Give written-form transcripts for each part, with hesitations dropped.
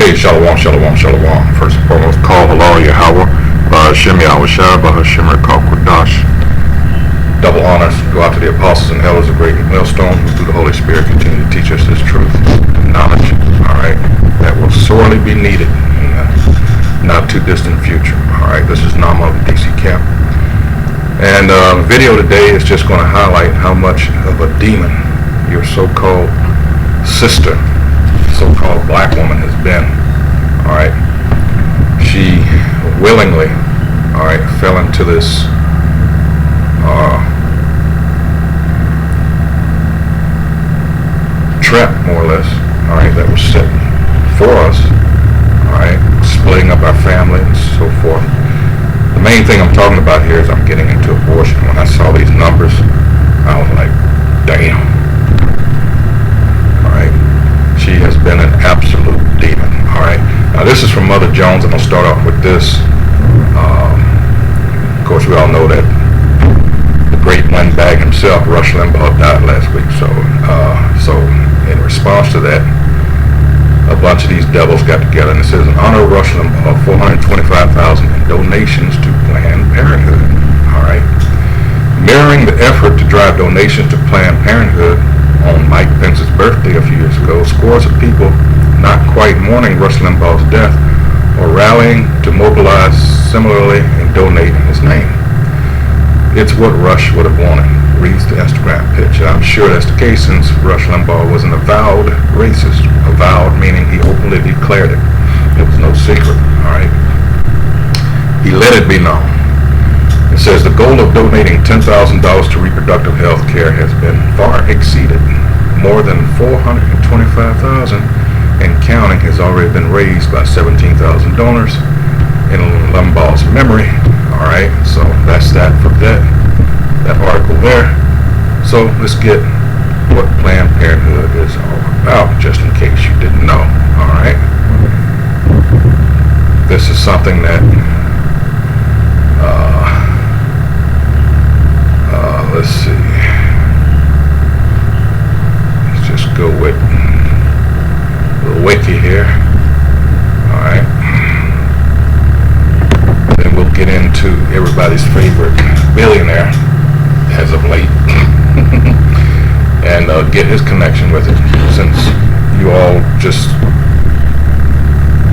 Okay, shalom, shalom, shalom. First and foremost, call Allah Yahweh, Ba'ashem Yahushua, Ba'ashem Rekal Kodash. Double honors go out to the apostles and elders of Great Millstone, who through the Holy Spirit continue to teach us this truth and knowledge, alright, that will sorely be needed in the not too distant future. Alright, this is Nama of the DC Camp. And the video today is just going to highlight how much of a demon your so-called sister, so-called black woman, has been. Alright, she willingly, alright, fell into this trap, more or less, alright, that was set for us, alright, splitting up our family and so forth. The main thing I'm talking about here is I'm getting into abortion. When I saw these numbers, I was like, damn. Alright, she has been an absolute demon. Alright, now this is from Mother Jones. I'm going to start off with this. Of course, we all know that the great windbag himself, Rush Limbaugh, died last week. So in response to that, a bunch of these devils got together and it says, in honor of Rush Limbaugh, $425,000 in donations to Planned Parenthood. Alright, mirroring the effort to drive donations to Planned Parenthood on Mike Pence's birthday a few years ago, scores of people not quite mourning Rush Limbaugh's death or rallying to mobilize similarly and donate in his name. It's what Rush would have wanted, reads the Instagram picture. I'm sure that's the case since Rush Limbaugh was an avowed racist. Avowed meaning he openly declared it. It was no secret, alright? He let it be known. It says the goal of donating $10,000 to reproductive health care has been far exceeded. More than $425,000 and counting has already been raised by 17,000 donors in Limbaugh's memory. Alright, so that's that for that article there. So let's get what Planned Parenthood is all about, just in case you didn't know. Alright, this is something that let's see, let's just go with the wiki here. Alright, then we'll get into everybody's favorite billionaire as of late and get his connection with it, since you all just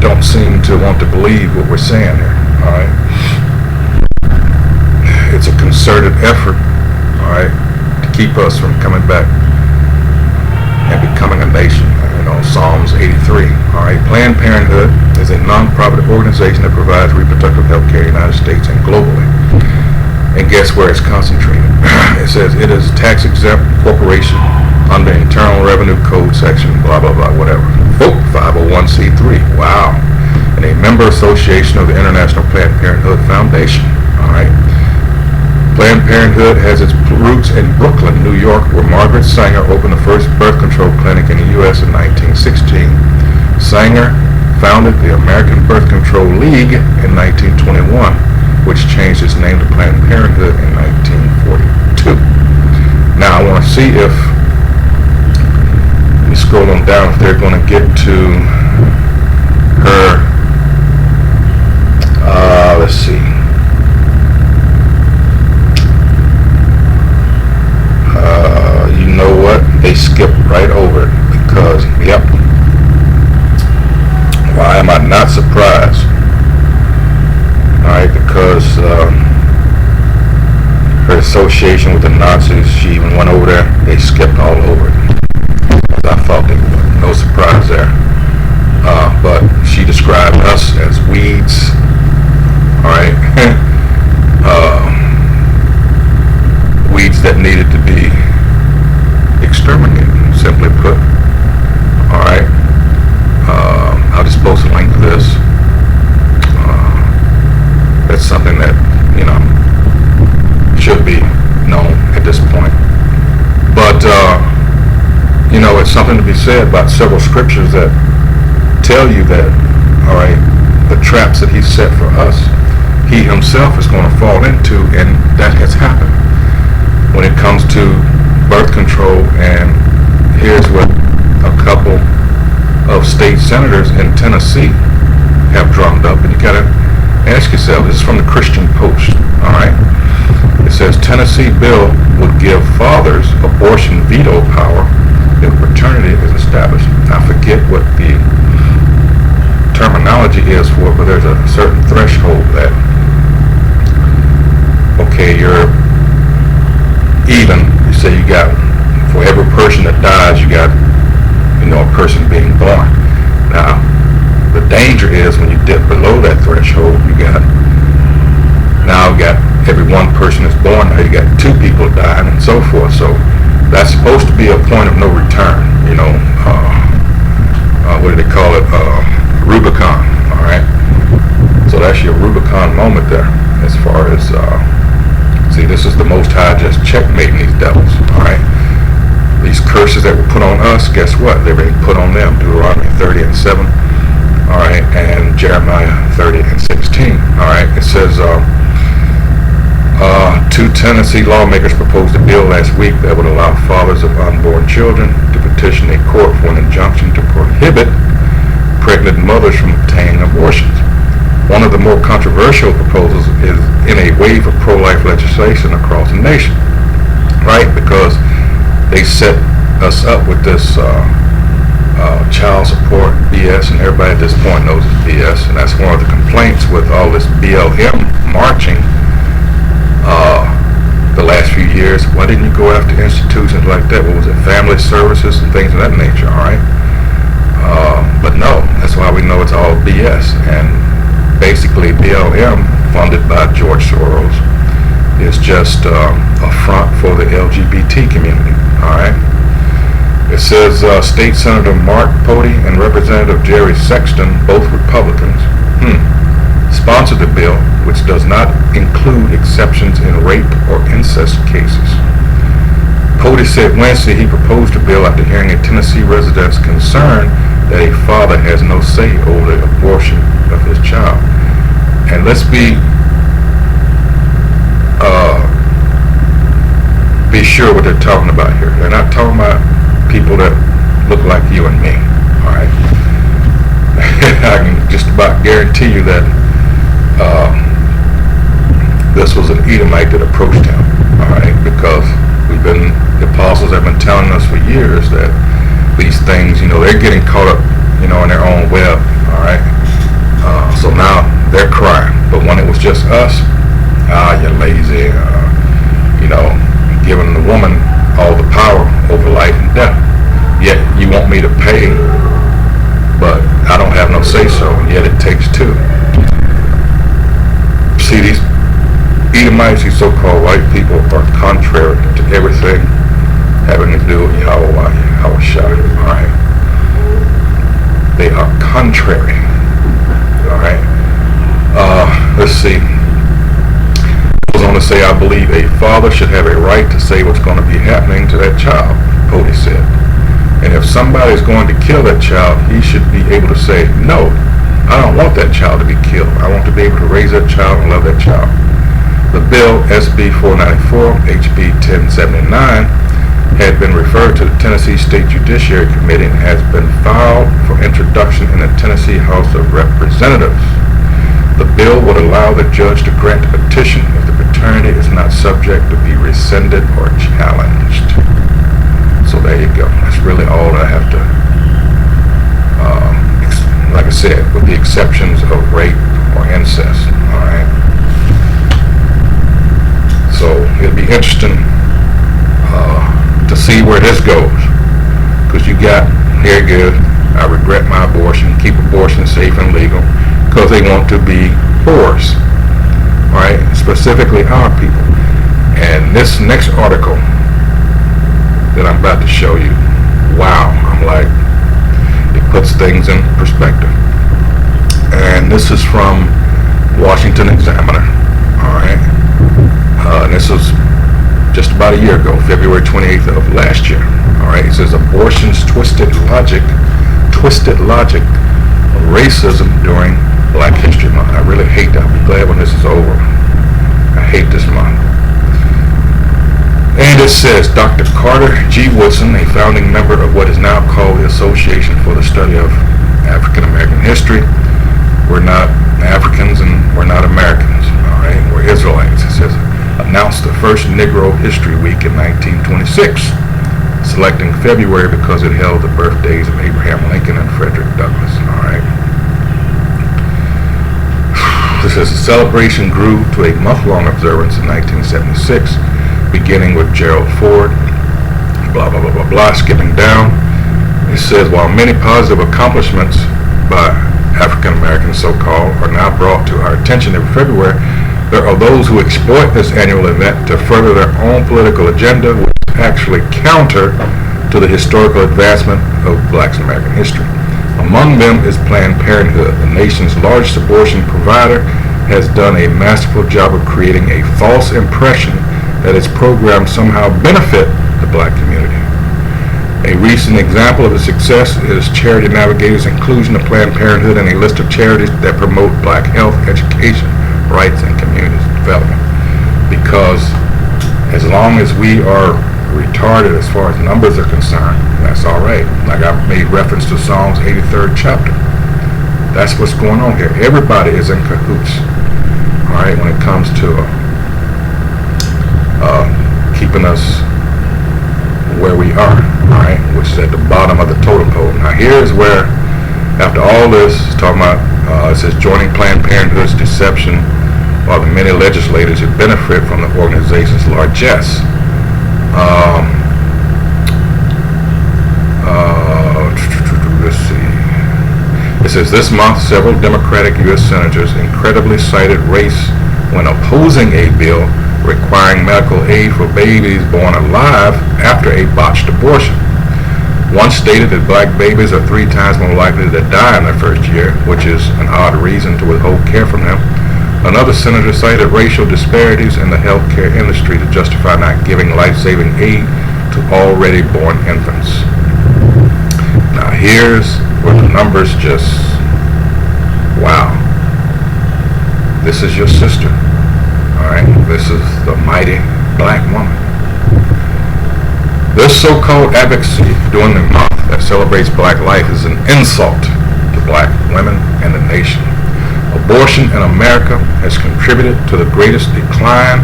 don't seem to want to believe what we're saying here. Alright, it's a concerted effort, alright, to keep us from coming back and becoming a nation. Psalms 83. Alright, Planned Parenthood is a non-profit organization that provides reproductive health care in the United States and globally. And guess where it's concentrated? It says it is a tax-exempt corporation under Internal Revenue Code section, blah, blah, blah, whatever. 501c3. Wow. And a member association of the International Planned Parenthood Foundation. Alright. Planned Parenthood has its roots in Brooklyn, New York, where Margaret Sanger opened the first birth control clinic in the U.S. in 1916. Sanger founded the American Birth Control League in 1921, which changed its name to Planned Parenthood in 1942. Now, I want to see if, let me scroll on down, if they're going to get to her, let's see. You know what? They skipped right over it because, yep. Why am I not surprised? Alright, because her association with the Nazis, she even went over there. They skipped all over it. I thought they would. No surprise there. But she described us as weeds. Alright. Weeds that needed to be exterminated, simply put. Alright. I'll just post a link to this. That's something that, should be known at this point. But, it's something to be said about several scriptures that tell you that, alright, the traps that he set for us, he himself is going to fall into, and that has happened. When it comes to birth control, and here's what a couple of state senators in Tennessee have drummed up, and you got to ask yourself, this is from the Christian Post, all right? It says Tennessee bill would give fathers abortion veto power if paternity is established. I forget what the terminology is for it, but there's a certain threshold that, okay, you're even. You say you got, for every person that dies, you got, a person being born. Now, the danger is when you dip below that threshold, you got every one person is born, now you got two people dying and so forth. So that's supposed to be a point of no return, what do they call it? Rubicon, all right? So that's your Rubicon moment there as far as, see, this is the Most High just checkmating these devils, all right? These curses that were put on us, guess what? They're being put on them. Deuteronomy 30 and 7, all right, and Jeremiah 30 and 16, all right? It says, two Tennessee lawmakers proposed a bill last week that would allow fathers of unborn children to petition a court for an injunction to prohibit pregnant mothers from obtaining abortions. One of the more controversial proposals is in a wave of pro-life legislation across the nation, right? Because they set us up with this child support BS, and everybody at this point knows it's BS, and that's one of the complaints with all this BLM marching the last few years. Why didn't you go after institutions like that? What was it? Family services and things of that nature, all right? But no, that's why we know it's all BS. And basically BLM, funded by George Soros, is just a front for the LGBT community, all right? It says State Senator Mark Pody and Representative Jerry Sexton, both Republicans, sponsored the bill, which does not include exceptions in rape or incest cases. Pody said Wednesday he proposed a bill after hearing a Tennessee resident's concern that a father has no say over the abortion of his child. And let's be sure what they're talking about here. They're not talking about people that look like you and me, all right? I can just about guarantee you that this was an Edomite that approached him, all right? Because the apostles have been telling us for years that these things, they're getting caught up, in their own web, all right? So now they're crying. But when it was just us, you're lazy, giving the woman all the power over life and death. Yet you want me to pay, but I don't have no say-so, and yet it takes two. See, these Edomites, these so-called white people, are contrary to everything having to do with Yahweh Shai, all right? They are contrary, all right? Let's see. I was going to say, I believe a father should have a right to say what's going to be happening to that child, Pody said. And if somebody is going to kill that child, he should be able to say, no, I don't want that child to be killed. I want to be able to raise that child and love that child. The bill, SB 494, HB 1079, had been referred to the Tennessee State Judiciary Committee and has been filed for introduction in the Tennessee House of Representatives. The bill would allow the judge to grant a petition if the paternity is not subject to be rescinded or challenged. So there you go. That's really all I have to, like I said, with the exceptions of rape or incest, all right? So it'll be interesting to see where this goes, because you got, here it goes, I regret my abortion, keep abortion safe and legal, because they want to be whores, right? Specifically our people. And this next article that I'm about to show you, wow, I'm like, it puts things in perspective. And this is from Washington Examiner, all right? And this was just about a year ago, February 28th of last year, all right? It says, abortion's twisted logic of racism during Black History Month. I really hate that. I'll be glad when this is over. I hate this month. And it says, Dr. Carter G. Woodson, a founding member of what is now called the Association for the Study of history. We're not Africans and we're not Americans, all right? We're Israelites. It says, announced the first Negro History Week in 1926, selecting February because it held the birthdays of Abraham Lincoln and Frederick Douglass, all right? This says the celebration grew to a month-long observance in 1976, beginning with Gerald Ford, blah, blah, blah, blah, blah, skipping down. It says, while many positive accomplishments by African Americans, so-called, are now brought to our attention every February, there are those who exploit this annual event to further their own political agenda, which is actually counter to the historical advancement of Black American history. Among them is Planned Parenthood. The nation's largest abortion provider has done a masterful job of creating a false impression that its programs somehow benefit the Black community. A recent example of the success is Charity Navigator's inclusion of Planned Parenthood in a list of charities that promote Black health, education, rights, and community development. Because as long as we are retarded as far as numbers are concerned, that's all right. Like I made reference to Psalms 83rd chapter. That's what's going on here. Everybody is in cahoots, all right, when it comes to keeping us where we are, all right, which is at the bottom of the totem pole. Now here's where, after all this, it's talking about, it says joining Planned Parenthood's deception while the many legislators who benefit from the organization's largesse. Let's see. It says this month several Democratic U.S. senators incredibly cited race when opposing a bill requiring medical aid for babies born alive after a botched abortion. One stated that Black babies are 3 times more likely to die in their first year, which is an odd reason to withhold care from them. Another senator cited racial disparities in the healthcare industry to justify not giving life-saving aid to already born infants. Now here's where the numbers just, wow. This is your sister, all right? This is the mighty Black woman. This so-called advocacy during the month that celebrates Black life is an insult to Black women and the nation. Abortion in America has contributed to the greatest decline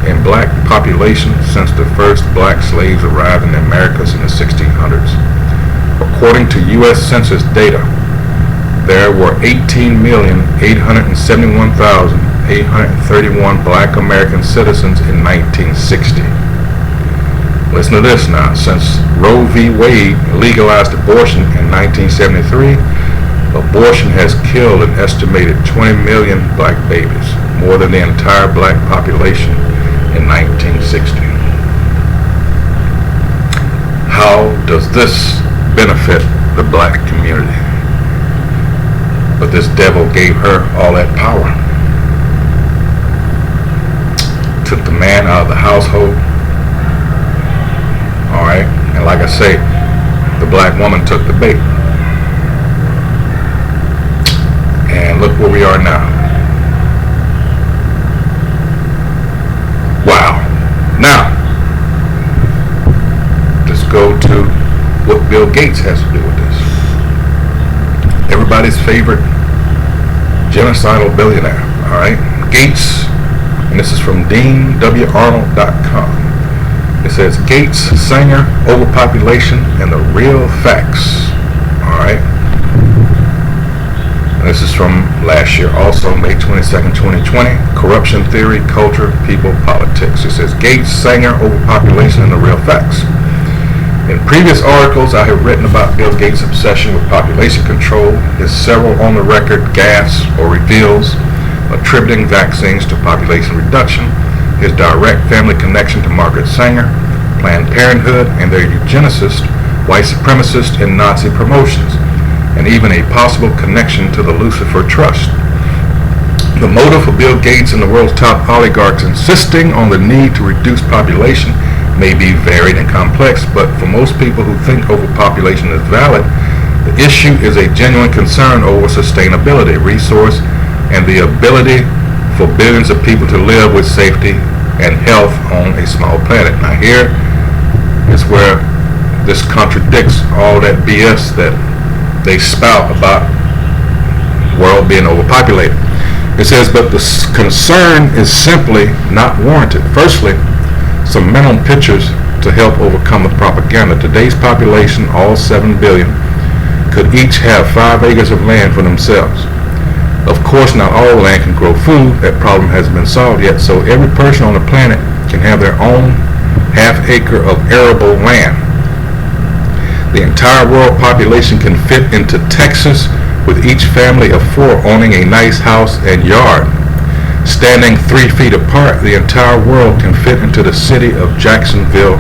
in Black population since the first Black slaves arrived in the Americas in the 1600s. According to U.S. Census data, there were 18,871,831 Black American citizens in 1960. Listen to this now. Since Roe v. Wade legalized abortion in 1973, abortion has killed an estimated 20 million Black babies, more than the entire Black population in 1960. How does this benefit the Black community? But this devil gave her all that power. Took the man out of the household. All right, and like I say, the Black woman took the bait. And look where we are now. Wow. Now, let's go to what Bill Gates has to do with this. Everybody's favorite genocidal billionaire, all right? Gates, and this is from DeanWArnold.com. It says, Gates, Sanger, overpopulation, and the real facts, all right? And this is from last year, also May 22nd, 2020. Corruption theory, culture, people, politics. It says, Gates, Sanger, overpopulation, and the real facts. In previous articles, I have written about Bill Gates' obsession with population control, his several on-the-record gaffes or reveals attributing vaccines to population reduction, his direct family connection to Margaret Sanger, Planned Parenthood, and their eugenicist, white supremacist, and Nazi promotions, and even a possible connection to the Lucifer Trust. The motive for Bill Gates and the world's top oligarchs insisting on the need to reduce population may be varied and complex, but for most people who think overpopulation is valid, the issue is a genuine concern over sustainability, resource, and the ability for billions of people to live with safety and health on a small planet. Now here is where this contradicts all that BS that they spout about world being overpopulated. It says, but the concern is simply not warranted. Firstly, some mental pictures to help overcome the propaganda. Today's population, all 7 billion, could each have 5 acres of land for themselves. Of course, not all land can grow food. That problem hasn't been solved yet. So every person on the planet can have their own half acre of arable land. The entire world population can fit into Texas, with each family of 4 owning a nice house and yard. Standing 3 feet apart, the entire world can fit into the city of Jacksonville,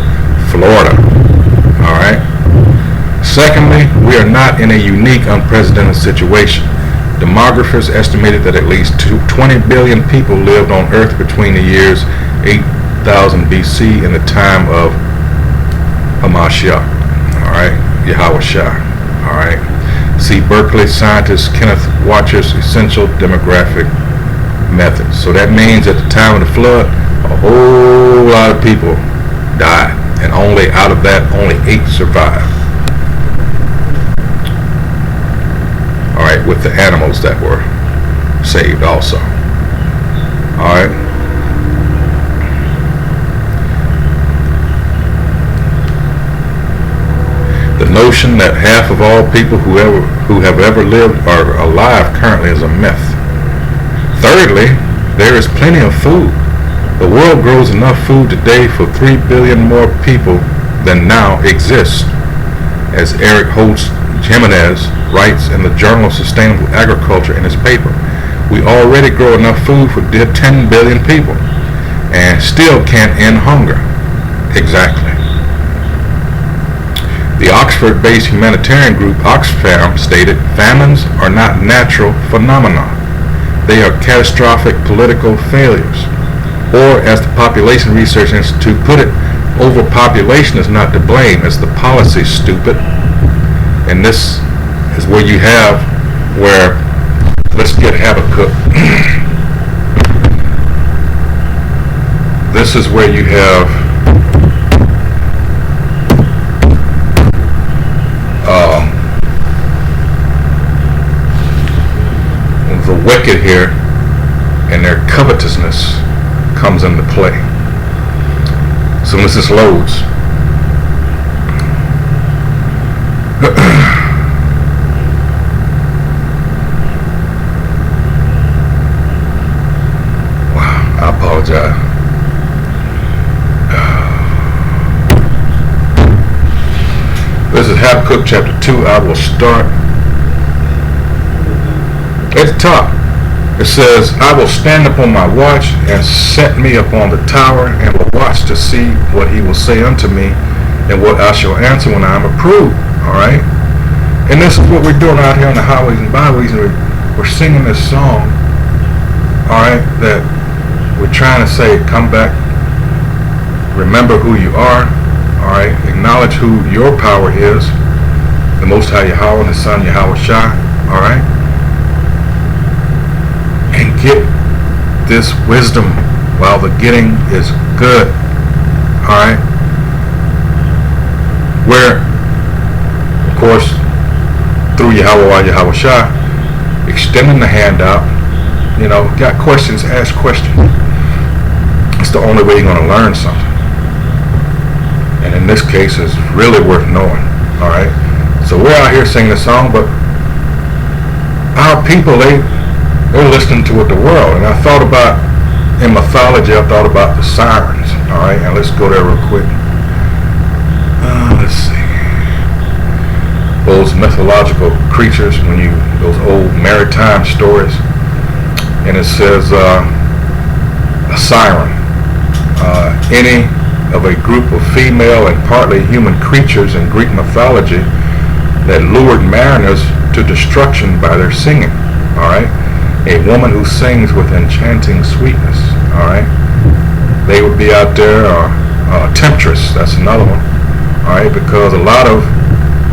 Florida. All right. Secondly, we are not in a unique, unprecedented situation. Demographers estimated that at least 20 billion people lived on Earth between the years 8000 BC and the time of Hamashiach. All right, Yahweh Shah. All right. See Berkeley scientist Kenneth Watcher's Essential Demographic Methods. So that means at the time of the flood, a whole lot of people died, and only out of that, only 8 survived. All right, with the animals that were saved also. All right. The notion that half of all people who have ever lived are alive currently is a myth. Thirdly, there is plenty of food. The world grows enough food today for 3 billion more people than now exist. As Eric Holtz Jimenez writes in the Journal of Sustainable Agriculture in his paper, we already grow enough food for 10 billion people and still can't end hunger. Exactly. The Oxford-based humanitarian group Oxfam stated, famines are not natural phenomena. They are catastrophic political failures. Or, as the Population Research Institute put it, overpopulation is not to blame, it's the policy, stupid. And this is where you have, where, let's get Habakkuk. This is where you have the wicked here, and their covetousness comes into play. As soon as this loads, wow, I apologize. This is Habakkuk chapter 2. I will start at the top. It says, I will stand upon my watch and set me upon the tower, and will watch to see what he will say unto me, and what I shall answer when I am approved. Alright? And this is what we're doing out here on the highways and byways, and we're singing this song, alright, that we're trying to say, come back, remember who you are, alright, acknowledge who your power is, the Most High Yahweh and the Son Yahweh Shah, alright? And get this wisdom while the getting is good. Alright? Where, of course, through Yahweh Shah, extending the hand out, you know, got questions, ask questions. It's the only way you're going to learn something. And in this case, it's really worth knowing. Alright? So we're out here singing the song, but our people, they're listening to it, the world. And I thought about, in mythology, I thought about the sirens. Alright, and let's go there real quick. Let's see. Those mythological creatures, those old maritime stories. And it says, a siren. Any of a group of female and partly human creatures in Greek mythology that lured mariners to destruction by their singing. Alright? A woman who sings with enchanting sweetness. Alright? They would be out there, a temptress, that's another one. Alright? Because a lot of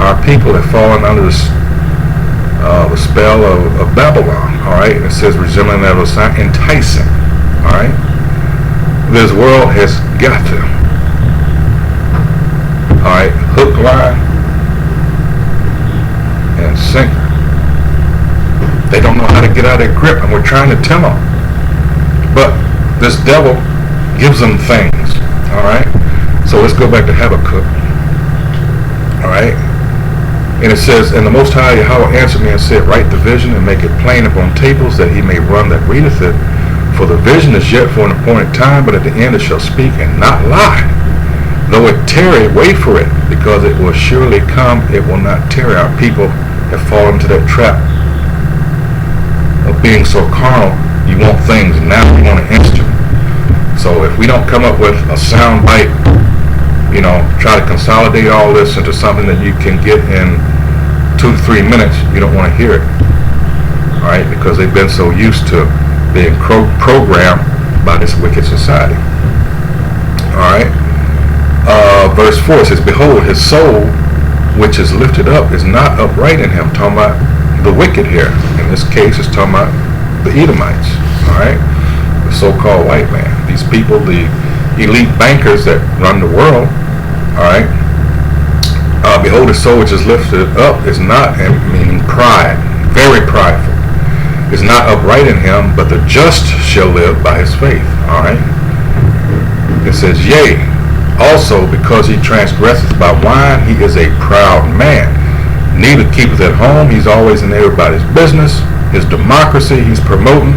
our people have fallen under the spell of Babylon. Alright? It says resembling that of a sign, enticing. Alright? This world has got them. Alright? Hook, line, and sinker. They don't know how to get out of their grip, and we're trying to tell them. But this devil gives them things, all right? So let's go back to Habakkuk, all right? And it says, and the Most High Yahweh answered me and said, write the vision and make it plain upon tables, that he may run that readeth it. For the vision is yet for an appointed time, but at the end it shall speak and not lie. Though it tarry, wait for it, because it will surely come, it will not tarry. Our people have fallen into that trap of being so carnal. You want things now, you want it instant. So if we don't come up with a sound bite, try to consolidate all this into something that you can get in 2 to 3 minutes, you don't want to hear it. All right, because they've been so used to being programmed by this wicked society. All right. Verse 4 says, behold, his soul which is lifted up is not upright in him. Talking about the wicked here. In this case, it's talking about the Edomites. All right. The so-called white man. These people, the elite bankers that run the world. All right. Behold, his soul which is lifted up is not, meaning pride, very prideful, is not upright in him, but the just shall live by his faith. All right. It says, yea, also because he transgresseth by wine, he is a proud man. Neither keepeth at home. He's always in everybody's business. His democracy he's promoting.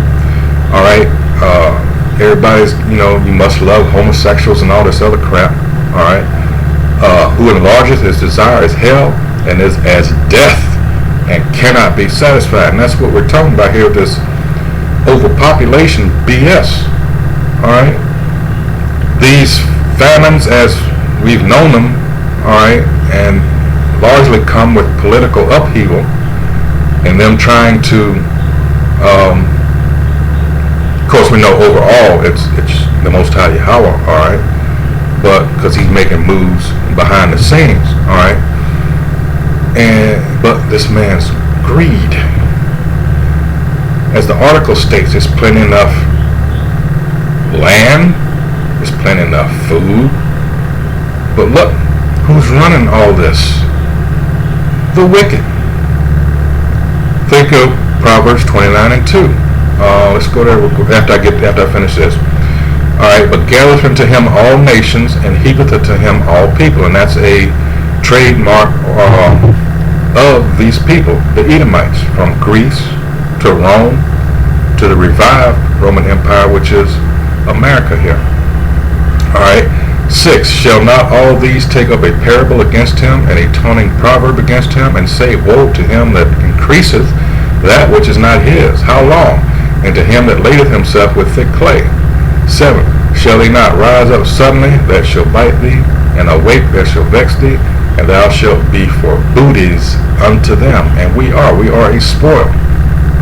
All right. Everybody's, you must love homosexuals and all this other crap. All right. Who enlargeth his desire is hell, and is as death, and cannot be satisfied. And that's what we're talking about here, this overpopulation BS. All right. These famines, as we've known them, all right, and largely come with political upheaval, and them trying to, of course, we know overall it's the Most High Yahweh, all right, but because he's making moves behind the scenes, all right, but this man's greed, as the article states, there's plenty enough land, there's plenty enough food, but look, who's running all this? The wicked. Think of Proverbs 29 and 2. Let's go there after I finish this. All right, but gathereth unto him all nations, and heapeth unto him all people, and that's a trademark of these people, the Edomites, from Greece to Rome to the revived Roman Empire, which is America here. All right. 6, shall not all these take up a parable against him, and a taunting proverb against him, and say, woe to him that increaseth that which is not his? How long? And to him that ladeth himself with thick clay. 7, shall they not rise up suddenly that shall bite thee, and awake that shall vex thee, and thou shalt be for booties unto them? And we are a spoil.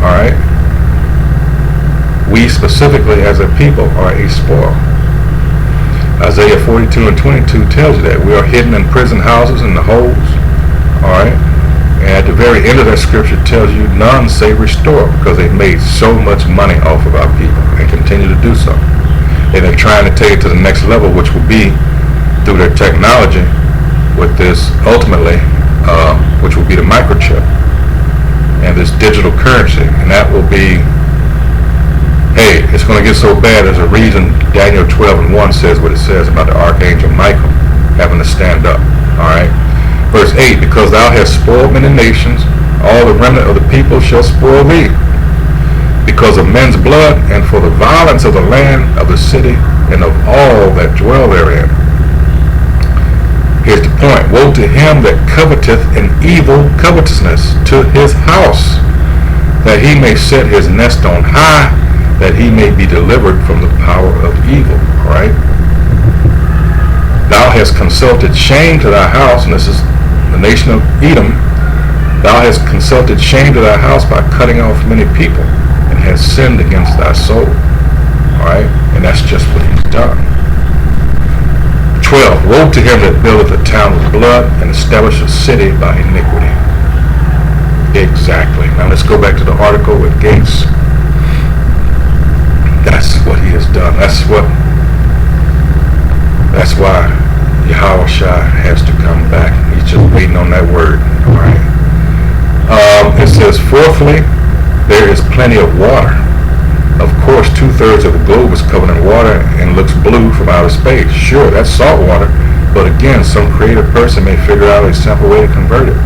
All right. We specifically as a people are a spoil. Isaiah 42 and 22 tells you that we are hidden in prison houses in the holes. All right. And at the very end of that scripture tells you none say restore, because they've made so much money off of our people and continue to do so. And they're trying to take it to the next level, which will be through their technology with this ultimately, which will be the microchip and this digital currency. And that will be, hey, it's going to get so bad. There's a reason Daniel 12 and 1 says what it says about the archangel Michael having to stand up. All right. Verse 8, because thou hast spoiled many nations, all the remnant of the people shall spoil thee, because of men's blood, and for the violence of the land, of the city, and of all that dwell therein. Here's the point. Woe to him that coveteth an evil covetousness to his house, that he may set his nest on high, that he may be delivered from the power of evil. All right. Thou hast consulted shame to thy house, and this is the nation of Edom. Thou hast consulted shame to thy house by cutting off many people, and hast sinned against thy soul. All right. And that's just what he's done. 12. Woe to him that buildeth a town with blood, and establisheth a city by iniquity. Exactly. Now let's go back to the article with Gates. That's what he has done. That's why Yahweh Shai has to come back. He's just waiting on that word. All right. It says, fourthly, there is plenty of water. Of course, 2/3 of the globe is covered in water and looks blue from outer space. Sure, that's salt water, but again, some creative person may figure out a simple way to convert it.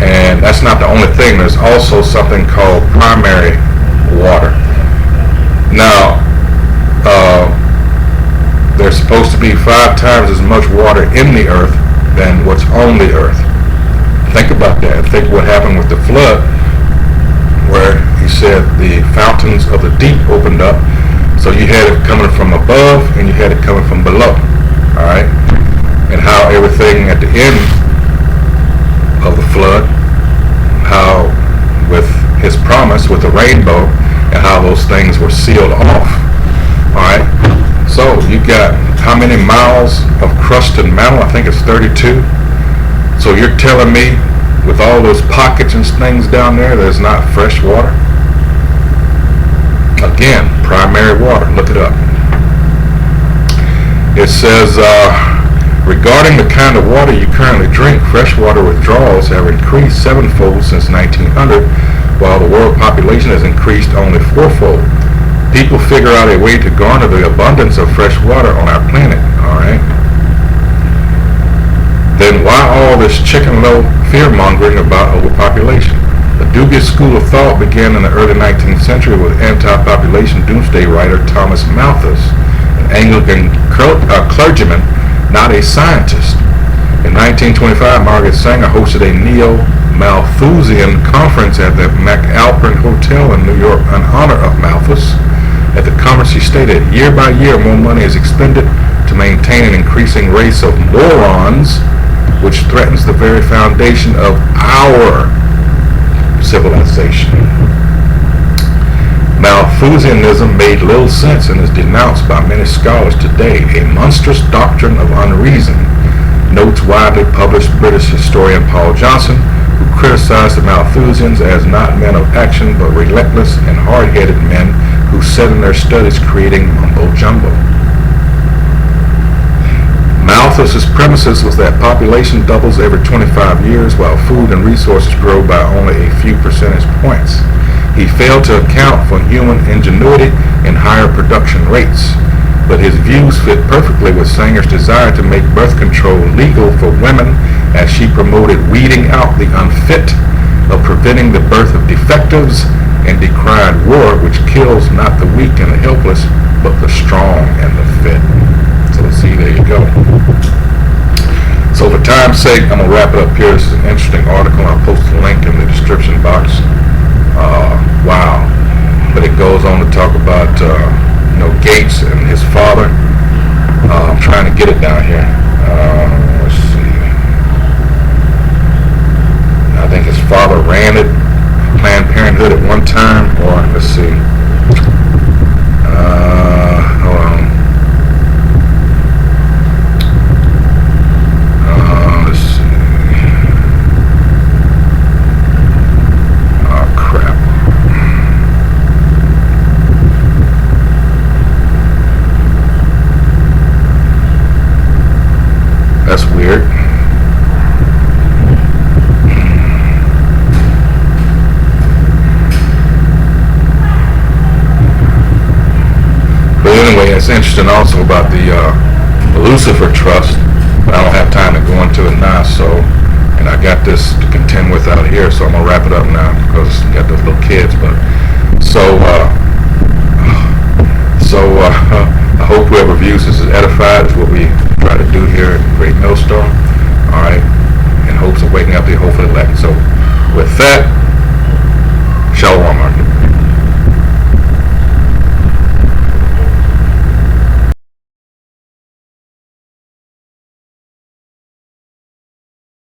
And that's not the only thing. There's also something called primary water. Now, there's supposed to be 5 times as much water in the earth than what's on the earth. Think about that. Think what happened with the flood, where he said the fountains of the deep opened up. So you had it coming from above and you had it coming from below. All right? And how everything at the end of the flood, how with his promise with the rainbow, and how those things were sealed off. All right? So you got how many miles of crust and mantle? I think it's 32. So you're telling me with all those pockets and things down there, there's not fresh water? Again, primary water. Look it up. It says, regarding the kind of water you currently drink, freshwater withdrawals have increased 7-fold since 1900, while the world population has increased only 4-fold. People figure out a way to garner the abundance of fresh water on our planet, all right? Then why all this chicken-low fear-mongering about overpopulation? The dubious school of thought began in the early 19th century with anti-population doomsday writer Thomas Malthus, an Anglican clergyman, not a scientist. In 1925, Margaret Sanger hosted a neo-Malthusian conference at the McAlpin Hotel in New York in honor of Malthus. At the conference, she stated, year by year, more money is expended to maintain an increasing race of morons, which threatens the very foundation of our civilization. Malthusianism made little sense and is denounced by many scholars today, a monstrous doctrine of unreason, notes widely published British historian Paul Johnson, who criticized the Malthusians as not men of action but relentless and hard-headed men who set in their studies creating mumbo-jumbo. Malthus's premises was that population doubles every 25 years while food and resources grow by only a few percentage points. He failed to account for human ingenuity and higher production rates, but his views fit perfectly with Sanger's desire to make birth control legal for women, as she promoted weeding out the unfit, of preventing the birth of defectives, and decried war, which kills not the weak and the helpless, but the strong and the fit. So see, there you go. So for time's sake, I'm going to wrap it up here. This is an interesting article. I'll post a link in the description box. Wow. But it goes on to talk about, Gates and his father. I'm trying to get it down here. Let's see. I think his father ran it, Planned Parenthood at one time, or let's see. Hold on. Let's see. Oh, crap. That's weird. But anyway, it's interesting also about the Lucifer Trust, but I don't have time to go into it now, and I got this to contend with out here, so I'm going to wrap it up now because I got those little kids, but I hope whoever views this is edified, is what we try to do here at Great Millstone, all right, in hopes of waking up the hopeful elect. So with that,